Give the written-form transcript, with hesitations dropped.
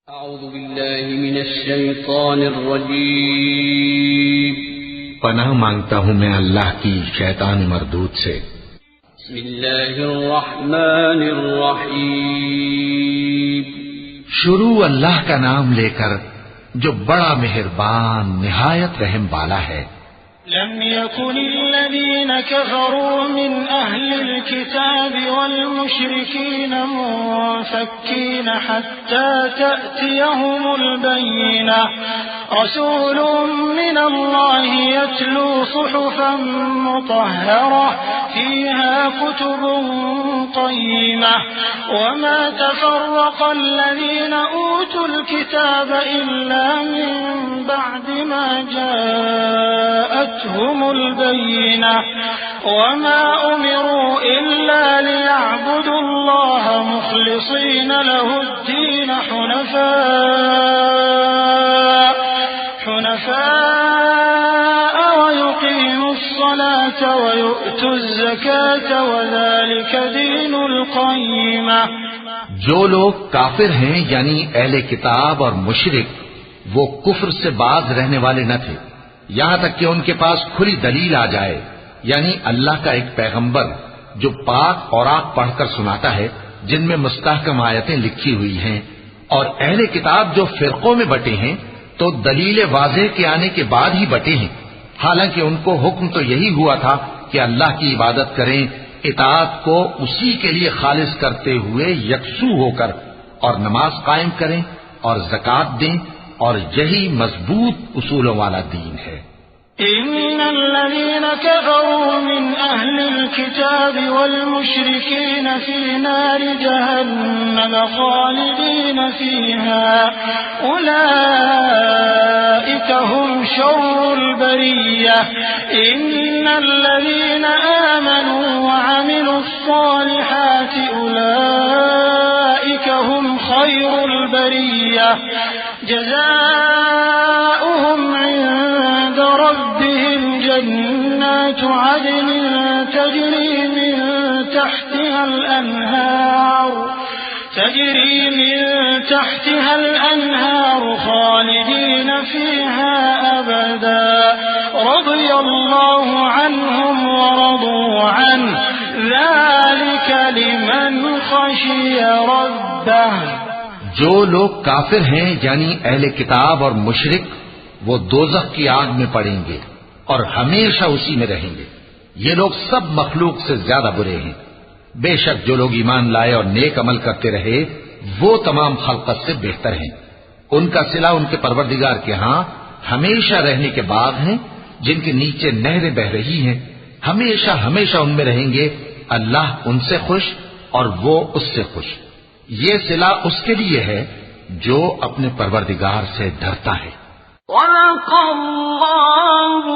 اعوذ باللہ من الشیطان الرجیم پناہ مانگتا ہوں میں اللہ کی شیطان مردود سے۔ بسم اللہ الرحمن الرحیم شروع اللہ کا نام لے کر جو بڑا مہربان نہایت رحم والا ہے۔ لم يكن الذين كفروا من أهل الكتاب والمشركين منفكين حتى تأتيهم البينة رسول من الله يتلو صحفا مطهرة فيها كتب قيمة وما تفرق الذين أوتوا الكتاب إلا من بعد ما جاءتهم البينة وما أمروا إلا ليعبدوا الله مخلصين له الدين حنفاء ويقيموا الصلاة ويؤتوا الزكاة وذلك دين القيمة۔ جو لوگ کافر ہیں یعنی اہل کتاب اور مشرک وہ کفر سے باز رہنے والے نہ تھے یہاں تک کہ ان کے پاس کھلی دلیل آ جائے، یعنی اللہ کا ایک پیغمبر جو پاک اوراق پڑھ کر سناتا ہے جن میں مستحکم آیتیں لکھی ہوئی ہیں، اور اہل کتاب جو فرقوں میں بٹے ہیں تو دلیل واضح کے آنے کے بعد ہی بٹے ہیں، حالانکہ ان کو حکم تو یہی ہوا تھا کہ اللہ کی عبادت کریں، اطاعت کو اسی کے لیے خالص کرتے ہوئے یکسو ہو کر، اور نماز قائم کریں اور زکوٰۃ دیں، اور یہی مضبوط اصولوں والا دین ہے۔ إن الذين كفروا من أهل الكتاب والمشركين في نار جهنم خالدين فيها أولئك هم شر البرية إن الذين آمنوا وعملوا الصالحات أولئك هم خير البرية جزاؤهم عند ربهم جنات عدن تجري من تحتها الأنهار خالدين فيها أبدا رضي الله عنهم ورضوا عنه ذلك لمن خشي ربه۔ جو لوگ کافر ہیں یعنی اہل کتاب اور مشرک وہ دوزخ کی آگ میں پڑیں گے اور ہمیشہ اسی میں رہیں گے، یہ لوگ سب مخلوق سے زیادہ برے ہیں۔ بے شک جو لوگ ایمان لائے اور نیک عمل کرتے رہے وہ تمام خلقت سے بہتر ہیں، ان کا صلہ ان کے پروردگار کے ہاں ہمیشہ رہنے کے باغ ہیں جن کے نیچے نہریں بہ رہی ہیں، ہمیشہ ہمیشہ ان میں رہیں گے، اللہ ان سے خوش اور وہ اس سے خوش۔ یہ صلہ اس کے لیے ہے جو اپنے پروردگار سے ڈرتا ہے۔ وَلَقَ اللَّهُ